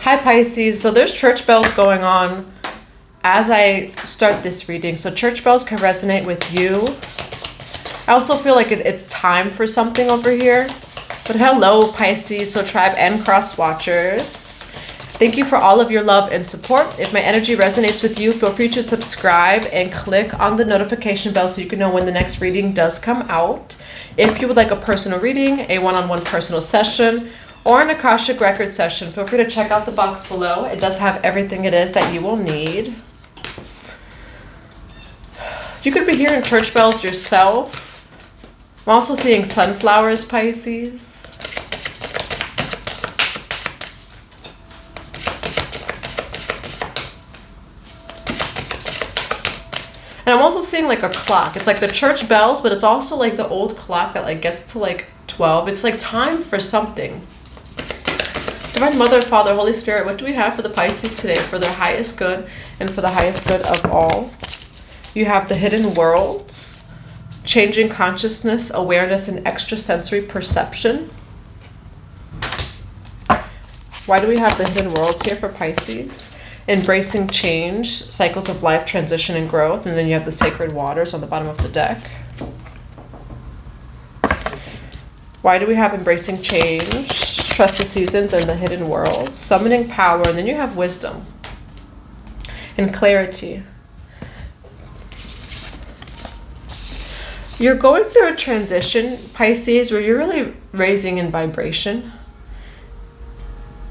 Hi Pisces, so there's church bells going on as I start this reading. So church bells can resonate with you. I also feel like it's time for something over here. But hello Pisces, so tribe and cross watchers. Thank you for all of your love and support. If my energy resonates with you, feel free to subscribe and click on the notification bell so you can know when the next reading does come out. If you would like a personal reading, a one-on-one personal session, or an Akashic record session, feel free to check out the box below. It does have everything it is that you will need. You could be hearing church bells yourself. I'm also seeing sunflowers, Pisces. And I'm also seeing like a clock. It's like the church bells, but it's also like the old clock that like gets to like 12. It's like time for something. Divine Mother, Father, Holy Spirit, what do we have for the Pisces today for their highest good and for the highest good of all? You have the hidden worlds, changing consciousness, awareness, and extrasensory perception. Why do we have the hidden worlds here for Pisces? Embracing change, cycles of life, transition, and growth. And then you have the sacred waters on the bottom of the deck. Why do we have embracing change, trust the seasons, and the hidden worlds, summoning power, and then you have wisdom and clarity. You're going through a transition, Pisces, where you're really raising in vibration.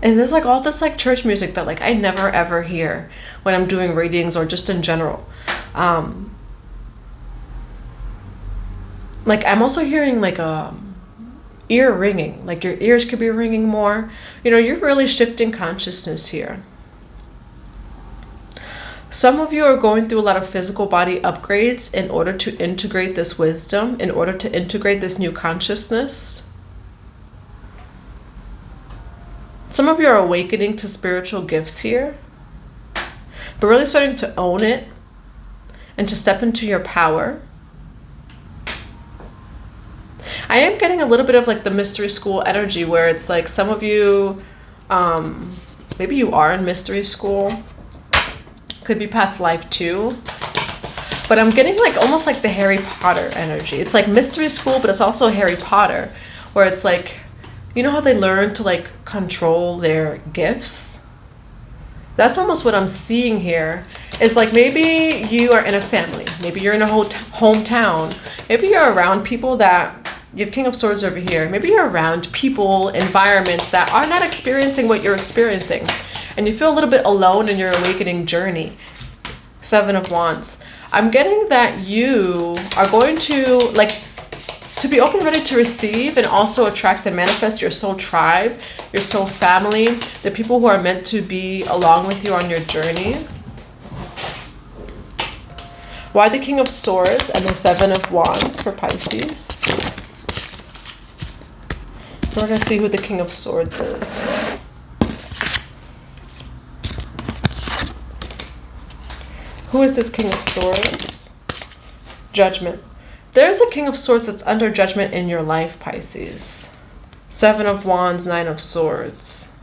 And there's like all this like church music that like I never ever hear when I'm doing readings or just in general. Like I'm also hearing like ear ringing, like your ears could be ringing more. You know, you're really shifting consciousness here. Some of you are going through a lot of physical body upgrades in order to integrate this wisdom, in order to integrate this new consciousness. Some of you are awakening to spiritual gifts here, but really starting to own it and to step into your power. I am getting a little bit of like the mystery school energy where it's like some of you, maybe you are in mystery school, could be past life too, but I'm getting like almost like the Harry Potter energy. It's like mystery school, but it's also Harry Potter, where it's like, you know how they learn to like control their gifts? That's almost what I'm seeing here. Is like maybe you are in a family, maybe you're in a hometown, maybe you're around people that, you have King of Swords over here, maybe you're around people, environments that are not experiencing what you're experiencing, and you feel a little bit alone in your awakening journey. Seven of Wands. I'm getting that you are going to like to be open, ready to receive, and also attract and manifest your soul tribe, your soul family, the people who are meant to be along with you on your journey. Why the King of Swords and the Seven of Wands for Pisces? We're going to see who the King of Swords is. Who is this King of Swords? Judgment. There's a King of Swords that's under judgment in your life, Pisces. Seven of Wands, Nine of Swords.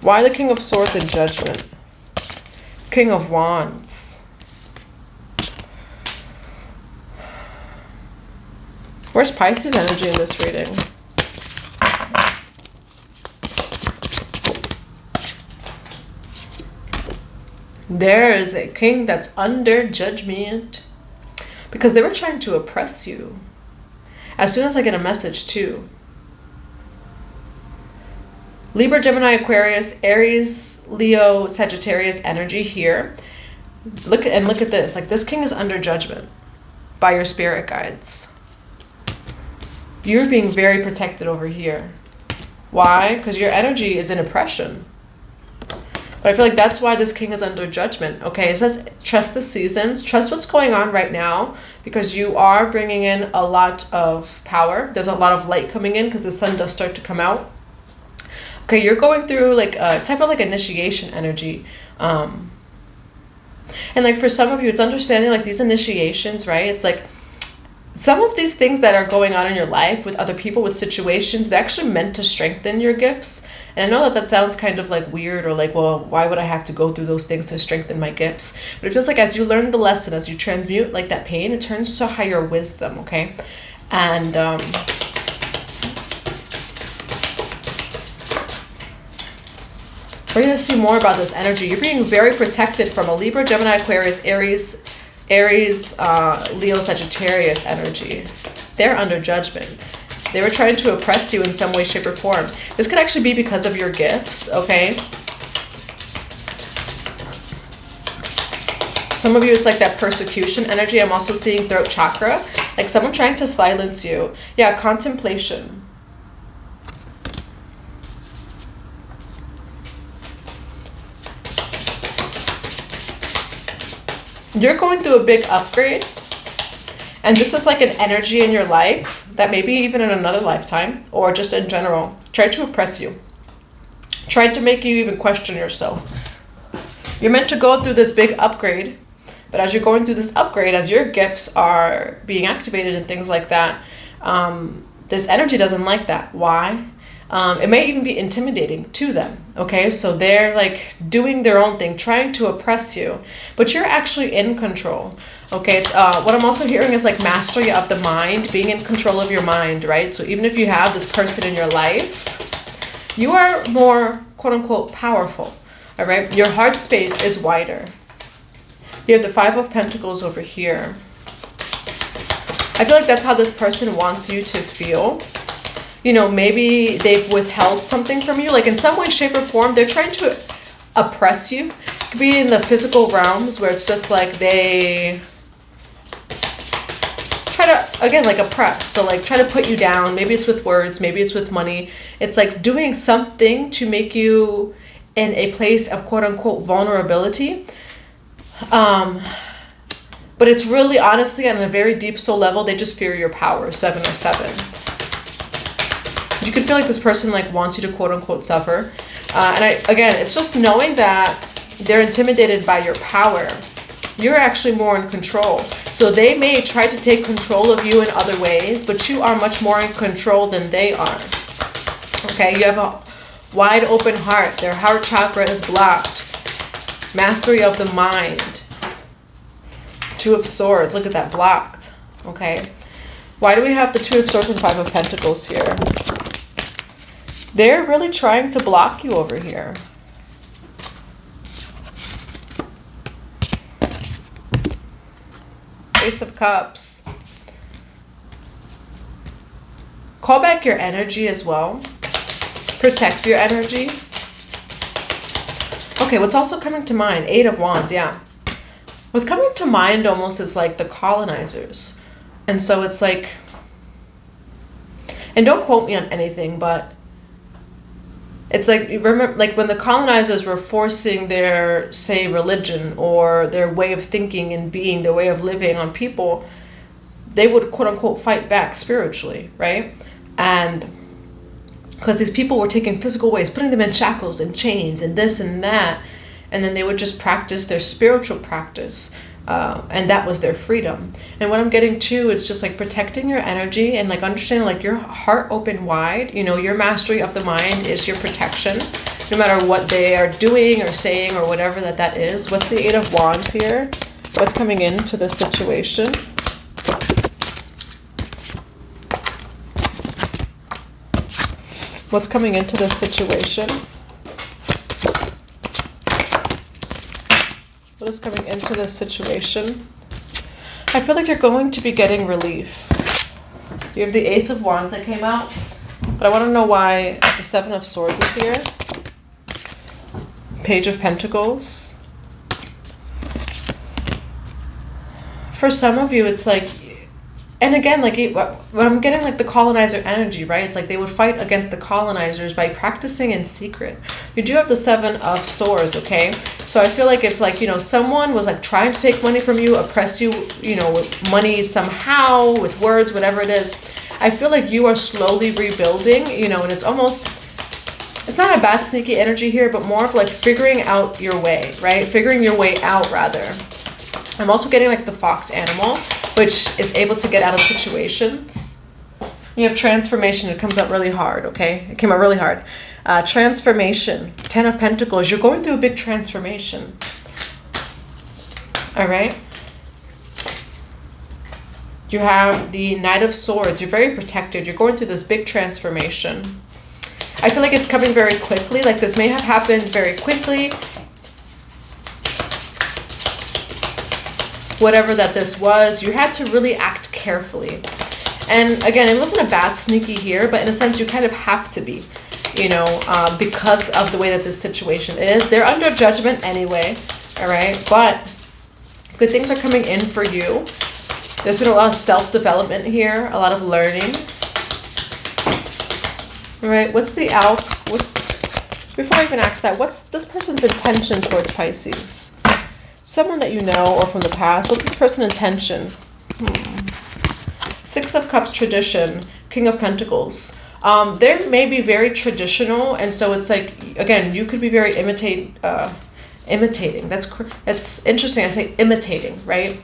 Why the King of Swords and Judgment? King of Wands. Where's Pisces energy in this reading? There is a king that's under judgment because they were trying to oppress you. As soon as I get a message too. Libra, Gemini, Aquarius, Aries, Leo, Sagittarius energy here. Look at this. Like this king is under judgment by your spirit guides. You're being very protected over here. Why? Because your energy is in oppression. But I feel like that's why this king is under judgment. Okay, it says trust the seasons, trust what's going on right now, because you are bringing in a lot of power. There's a lot of light coming in because the sun does start to come out. Okay, you're going through like a type of like initiation energy. And like for some of you, it's understanding like these initiations, right? It's like some of these things that are going on in your life with other people, with situations, they're actually meant to strengthen your gifts. And I know that sounds kind of like weird, or like, well, why would I have to go through those things to strengthen my gifts? But it feels like as you learn the lesson, as you transmute like that pain, it turns to higher wisdom, okay? And we're going to see more about this energy. You're being very protected from a Libra, Gemini, Aquarius, Aries, Leo, Sagittarius energy. They're under judgment. They were trying to oppress you in some way, shape, or form. This could actually be because of your gifts, okay? Some of you, it's like that persecution energy. I'm also seeing throat chakra, like someone trying to silence you. Yeah, contemplation. You're going through a big upgrade, and this is like an energy in your life that maybe even in another lifetime or just in general tried to oppress you, tried to make you even question yourself. You're meant to go through this big upgrade, but as you're going through this upgrade, as your gifts are being activated and things like that, this energy doesn't like that. Why? It may even be intimidating to them, okay? So they're like doing their own thing, trying to oppress you, but you're actually in control, okay? It's what I'm also hearing is like mastery of the mind, being in control of your mind, right? So even if you have this person in your life, you are more quote-unquote powerful, all right? Your heart space is wider. You have the Five of Pentacles over here. I feel like that's how this person wants you to feel. You know, maybe they've withheld something from you. Like in some way, shape, or form, they're trying to oppress you. It could be in the physical realms where it's just like they try to, again, like oppress. So like try to put you down. Maybe it's with words. Maybe it's with money. It's like doing something to make you in a place of quote unquote vulnerability. But it's really honestly on a very deep soul level, they just fear your power. 707. You can feel like this person like wants you to quote unquote suffer. Again, it's just knowing that they're intimidated by your power. You're actually more in control. So they may try to take control of you in other ways, but you are much more in control than they are. Okay, you have a wide open heart. Their heart chakra is blocked. Mastery of the mind. Two of Swords. Look at that, blocked. Okay. Why do we have the Two of Swords and Five of Pentacles here? They're really trying to block you over here. Ace of Cups. Call back your energy as well. Protect your energy. Okay, what's also coming to mind? Eight of Wands, yeah. What's coming to mind almost is like the colonizers. And so it's like, and don't quote me on anything, but it's like, you remember, like when the colonizers were forcing their, say, religion or their way of thinking and being, their way of living on people, they would quote unquote fight back spiritually, right? And because these people were taking physical ways, putting them in shackles and chains and this and that, and then they would just practice their spiritual practice. And that was their freedom. And what I'm getting to is just like protecting your energy and like understanding like your heart open wide. You know, your mastery of the mind is your protection, no matter what they are doing or saying or whatever that is. What's the Eight of Wands here? What's coming into this situation? What's coming into this situation? What is coming into this situation? I feel like you're going to be getting relief. You have the Ace of Wands that came out, but I want to know why the Seven of Swords is here. Page of Pentacles. For some of you, it's like, and again, like when I'm getting like the colonizer energy, right? It's like they would fight against the colonizers by practicing in secret. You do have the Seven of Swords, okay? So I feel like if like, you know, someone was like trying to take money from you, oppress you, you know, with money somehow, with words, whatever it is, I feel like you are slowly rebuilding, you know, and it's almost, it's not a bad sneaky energy here, but more of like figuring out your way, right? Figuring your way out rather. I'm also getting like the fox animal. which is able to get out of situations. You have transformation. It comes out really hard, okay? It came out really hard. Transformation. 10 of Pentacles. You're going through a big transformation. All right? You have the Knight of Swords. You're very protected. You're going through this big transformation. I feel like it's coming very quickly. Like this may have happened very quickly. Whatever that this was, you had to really act carefully. And again, it wasn't a bad sneaky here, but in a sense you kind of have to be, you know, because of the way that this situation is. They're under judgment anyway, all right? But good things are coming in for you. There's been a lot of self-development here, a lot of learning. All right, before I even ask that, what's this person's intention towards Pisces? Someone that you know or from the past, what's this person's intention? Six of Cups, tradition, King of Pentacles. They may be very traditional, and so it's like, again, you could be very imitating. That's interesting. I say imitating, right?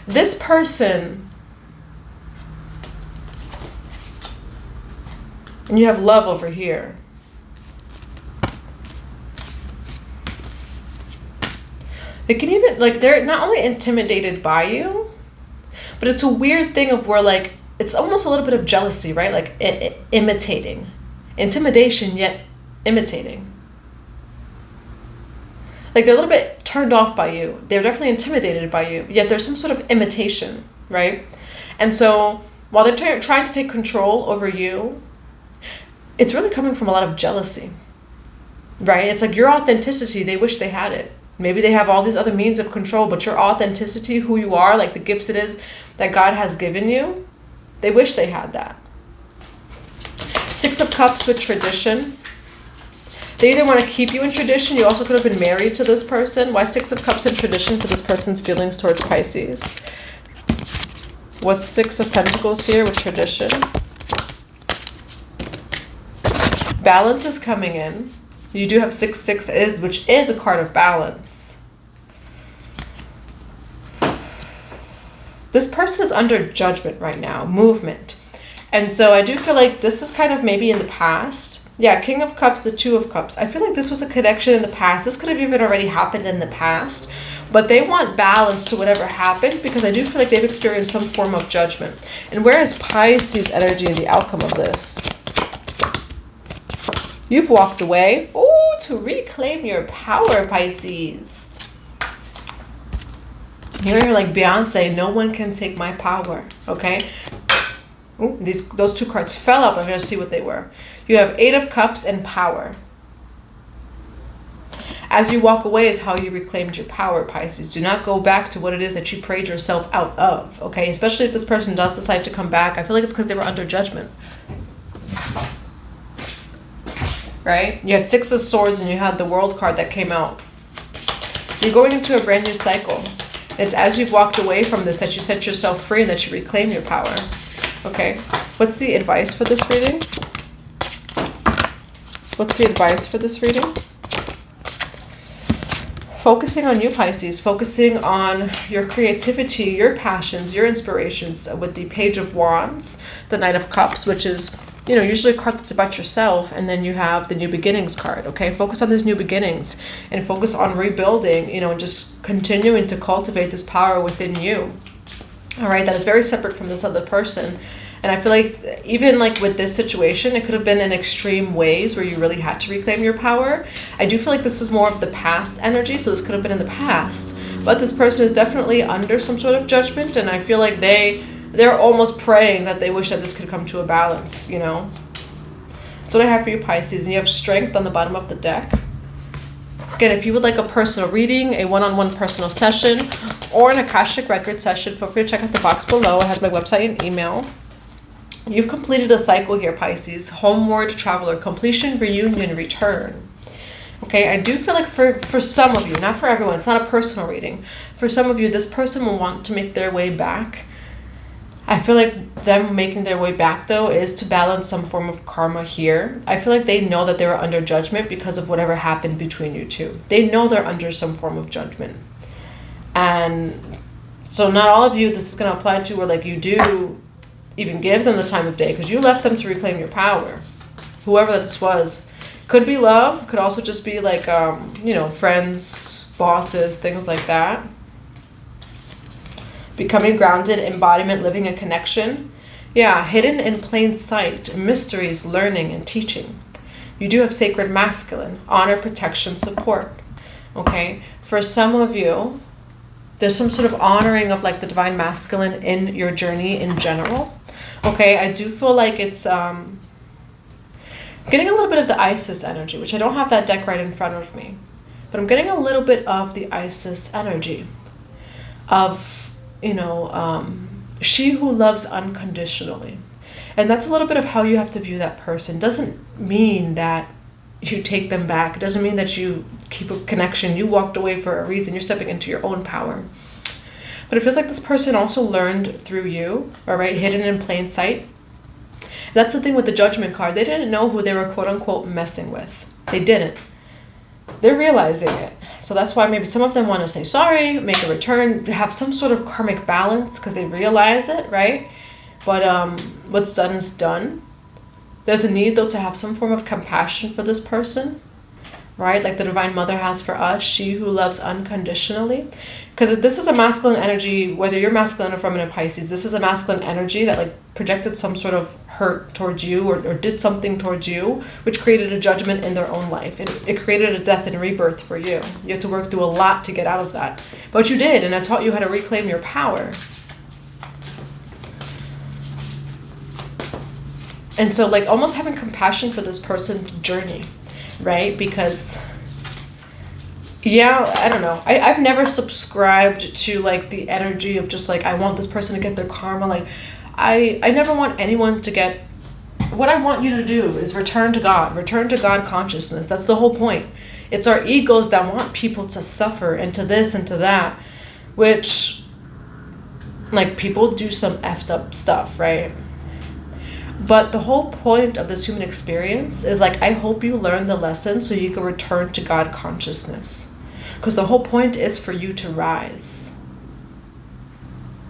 This person, and you have love over here. They can even, like, they're not only intimidated by you, but it's a weird thing of where, like, it's almost a little bit of jealousy, right? Like, imitating. Intimidation, yet imitating. Like, they're a little bit turned off by you. They're definitely intimidated by you, yet there's some sort of imitation, right? And so, while they're trying to take control over you, it's really coming from a lot of jealousy, right? It's like your authenticity, they wish they had it. Maybe they have all these other means of control, but your authenticity, who you are, like the gifts it is that God has given you, they wish they had that. Six of Cups with tradition. They either want to keep you in tradition. You also could have been married to this person. Why Six of Cups in tradition for this person's feelings towards Pisces? What's Six of Pentacles here with tradition? Balance is coming in. You do have 6-6, which is a card of balance. This person is under judgment right now, movement. And so I do feel like this is kind of maybe in the past. Yeah, King of Cups, the Two of Cups. I feel like this was a connection in the past. This could have even already happened in the past. But they want balance to whatever happened because I do feel like they've experienced some form of judgment. And where is Pisces energy in the outcome of this? You've walked away. Ooh, to reclaim your power, Pisces. You're like Beyonce, no one can take my power, okay? Ooh, those two cards fell up. I'm going to see what they were. You have Eight of Cups and power. As you walk away is how you reclaimed your power, Pisces. Do not go back to what it is that you prayed yourself out of, okay? Especially if this person does decide to come back. I feel like it's because they were under judgment. Right? You had Six of Swords and you had the World card that came out. You're going into a brand new cycle. It's as you've walked away from this that you set yourself free and that you reclaim your power. Okay. What's the advice for this reading? What's the advice for this reading? Focusing on you, Pisces. Focusing on your creativity, your passions, your inspirations with the Page of Wands, the Knight of Cups, which is, you know, usually a card that's about yourself, and then you have the New Beginnings card, okay? Focus on these new beginnings and focus on rebuilding, you know, and just continuing to cultivate this power within you, all right? That is very separate from this other person. And I feel like even like with this situation, it could have been in extreme ways where you really had to reclaim your power. I do feel like this is more of the past energy, so this could have been in the past. But this person is definitely under some sort of judgment, and I feel like they're almost praying that they wish that this could come to a balance, you know? That's what I have for you, Pisces. And you have Strength on the bottom of the deck. Again, if you would like a personal reading, a one-on-one personal session, or an Akashic record session, feel free to check out the box below. I have my website and email. You've completed a cycle here, Pisces. Homeward traveler, completion, reunion, return. Okay, I do feel like for some of you, not for everyone, it's not a personal reading. For some of you, this person will want to make their way back. I feel like them making their way back, though, is to balance some form of karma here. I feel like they know that they were under judgment because of whatever happened between you two. They know they're under some form of judgment. And So not all of you this is going to apply to, or like you do even give them the time of day, because you left them to reclaim your power. Whoever this was. Could be love, could also just be like, you know, friends, bosses, things like that. Becoming grounded, embodiment, living a connection. Yeah, hidden in plain sight, mysteries, learning, and teaching. You do have sacred masculine, honor, protection, support. Okay? For some of you, there's some sort of honoring of like the divine masculine in your journey in general. Okay, I do feel like it's getting a little bit of the Isis energy, which I don't have that deck right in front of me. But I'm getting a little bit of the Isis energy of, you know, she who loves unconditionally. And that's a little bit of how you have to view that person. Doesn't mean that you take them back. It doesn't mean that you keep a connection. You walked away for a reason. You're stepping into your own power. But it feels like this person also learned through you, all right, hidden in plain sight. That's the thing with the Judgment card. They didn't know who they were quote unquote messing with. They didn't. They're realizing it. So that's why maybe some of them want to say sorry, make a return, have some sort of karmic balance because they realize it, right? But what's done is done. There's a need though to have some form of compassion for this person, right? Like the Divine Mother has for us, she who loves unconditionally. Because this is a masculine energy, whether you're masculine or feminine Pisces, this is a masculine energy that like projected some sort of hurt towards you or did something towards you, which created a judgment in their own life. It created a death and rebirth for you. You have to work through a lot to get out of that. But you did, and I taught you how to reclaim your power. And so like almost having compassion for this person's journey, right? Because yeah, I don't know. I've never subscribed to like the energy of just like, I want this person to get their karma. Like I never want anyone to get, what I want you to do is return to God consciousness. That's the whole point. It's our egos that want people to suffer and to this and to that, which like people do some effed up stuff, right? But the whole point of this human experience is like, I hope you learn the lesson so you can return to God consciousness. Because the whole point is for you to rise.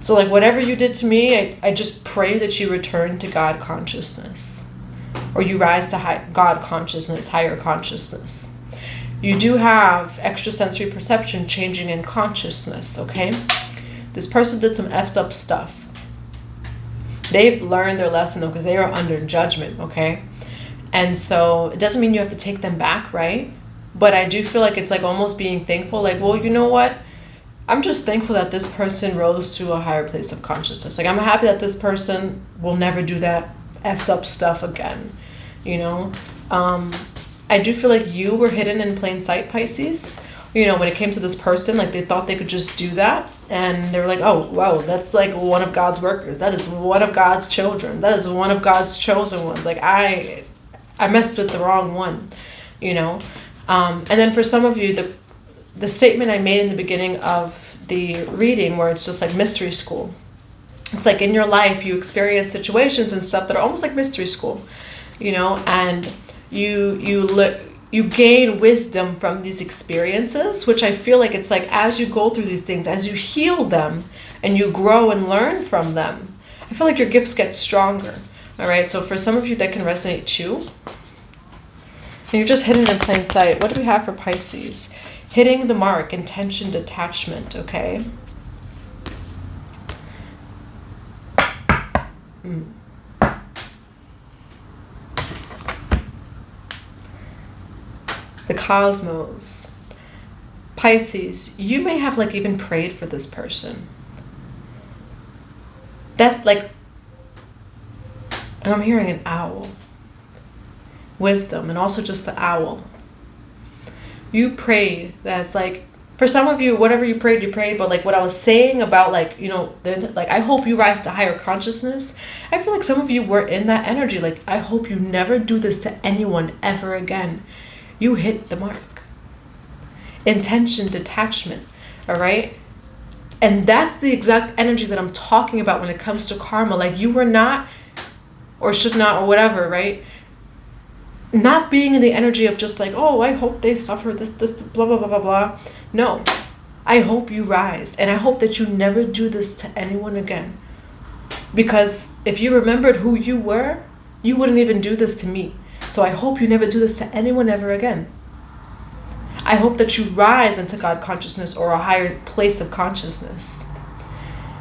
So like whatever you did to me, I just pray that you return to God consciousness. Or you rise to God consciousness, higher consciousness. You do have extrasensory perception changing in consciousness, okay? This person did some effed up stuff. They've learned their lesson though, because they are under judgment, okay? And so it doesn't mean you have to take them back, right? But I do feel like it's like almost being thankful, like, well, you know what? I'm just thankful that this person rose to a higher place of consciousness. Like, I'm happy that this person will never do that effed up stuff again, you know? I do feel like you were hidden in plain sight, Pisces. You know, when it came to this person, like they thought they could just do that. And they were like, oh, wow, that's like one of God's workers. That is one of God's children. That is one of God's chosen ones. Like I messed with the wrong one, you know? And then for some of you, the statement I made in the beginning of the reading where it's just like mystery school. It's like in your life, you experience situations and stuff that are almost like mystery school, you know, and you gain wisdom from these experiences, which I feel like it's like as you go through these things, as you heal them and you grow and learn from them, I feel like your gifts get stronger. All right. So for some of you that can resonate too, and you're just hidden in plain sight. What do we have for Pisces? Hitting the mark, intention, detachment, okay? The cosmos. Pisces, you may have like even prayed for this person. That like, and I'm hearing an owl. Wisdom, and also just the owl. You prayed. That's like, for some of you, whatever you prayed, but like what I was saying about like, you know, like I hope you rise to higher consciousness. I feel like some of you were in that energy. Like, I hope you never do this to anyone ever again. You hit the mark. Intention, detachment, all right? And that's the exact energy that I'm talking about when it comes to karma. Like you were not, or should not, or whatever, right? Not being in the energy of just like, oh, I hope they suffer this, blah, blah, blah, blah, blah. No. I hope you rise, and I hope that you never do this to anyone again. Because if you remembered who you were, you wouldn't even do this to me. So I hope you never do this to anyone ever again. I hope that you rise into God consciousness or a higher place of consciousness.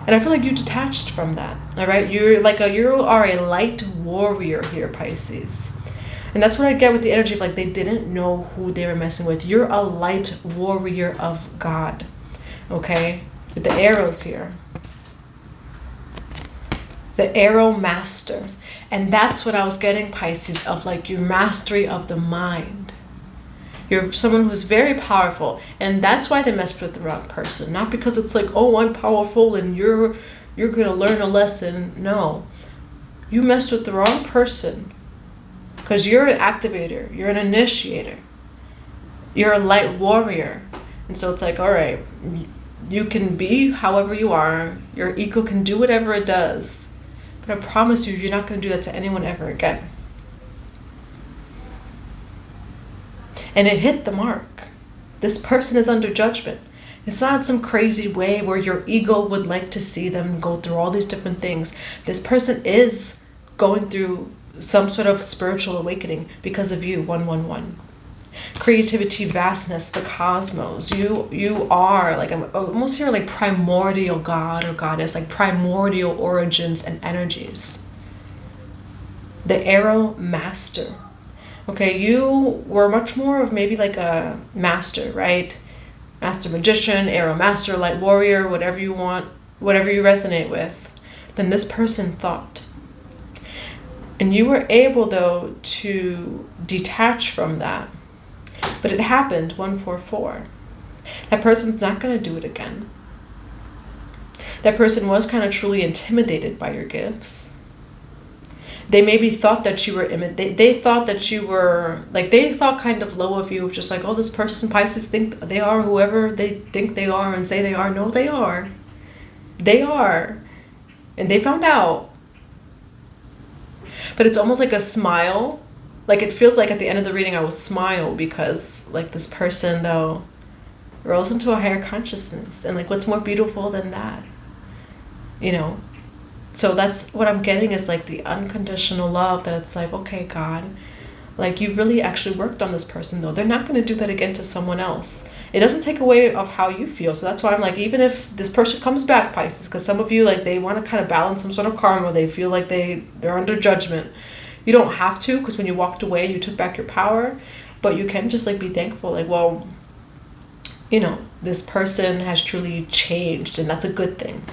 And I feel like you detached from that, all right? You are a light warrior here, Pisces. And that's what I get with the energy of like they didn't know who they were messing with. You're a light warrior of God, okay? With the arrows here. The arrow master. And that's what I was getting, Pisces, of like your mastery of the mind. You're someone who's very powerful. And that's why they messed with the wrong person. Not because it's like, oh, I'm powerful and you're going to learn a lesson. No. You messed with the wrong person. Because you're an activator. You're an initiator. You're a light warrior. And so it's like, all right, you can be however you are. Your ego can do whatever it does. But I promise you, you're not going to do that to anyone ever again. And it hit the mark. This person is under judgment. It's not some crazy way where your ego would like to see them go through all these different things. This person is going through some sort of spiritual awakening because of you, 111. Creativity, vastness, the cosmos. You are, like, I'm almost here like primordial God or goddess, like primordial origins and energies. The arrow master. Okay, you were much more of maybe like a master, right? Master magician, arrow master, light warrior, whatever you want, whatever you resonate with, than this person thought. And you were able, though, to detach from that. But it happened, 144. That person's not going to do it again. That person was kind of truly intimidated by your gifts. They maybe thought that you were they thought that you were, like, they thought kind of low of you, just like, oh, this person, Pisces, think they are whoever they think they are and say they are. No, they are. They are. And they found out. But it's almost like a smile. Like, it feels like at the end of the reading I will smile because, like, this person, though, rose into a higher consciousness. And, like, what's more beautiful than that? You know? So that's what I'm getting is, like, the unconditional love that it's like, okay, God, like, you really actually worked on this person, though. They're not going to do that again to someone else. It doesn't take away of how you feel. So that's why I'm like, even if this person comes back, Pisces, because some of you, like, they want to kind of balance some sort of karma. They feel like they're under judgment. You don't have to, because when you walked away, you took back your power. But you can just, like, be thankful. Like, well, you know, this person has truly changed, and that's a good thing.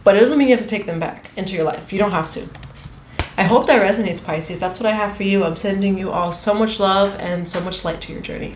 But it doesn't mean you have to take them back into your life. You don't have to. I hope that resonates, Pisces. That's what I have for you. I'm sending you all so much love and so much light to your journey.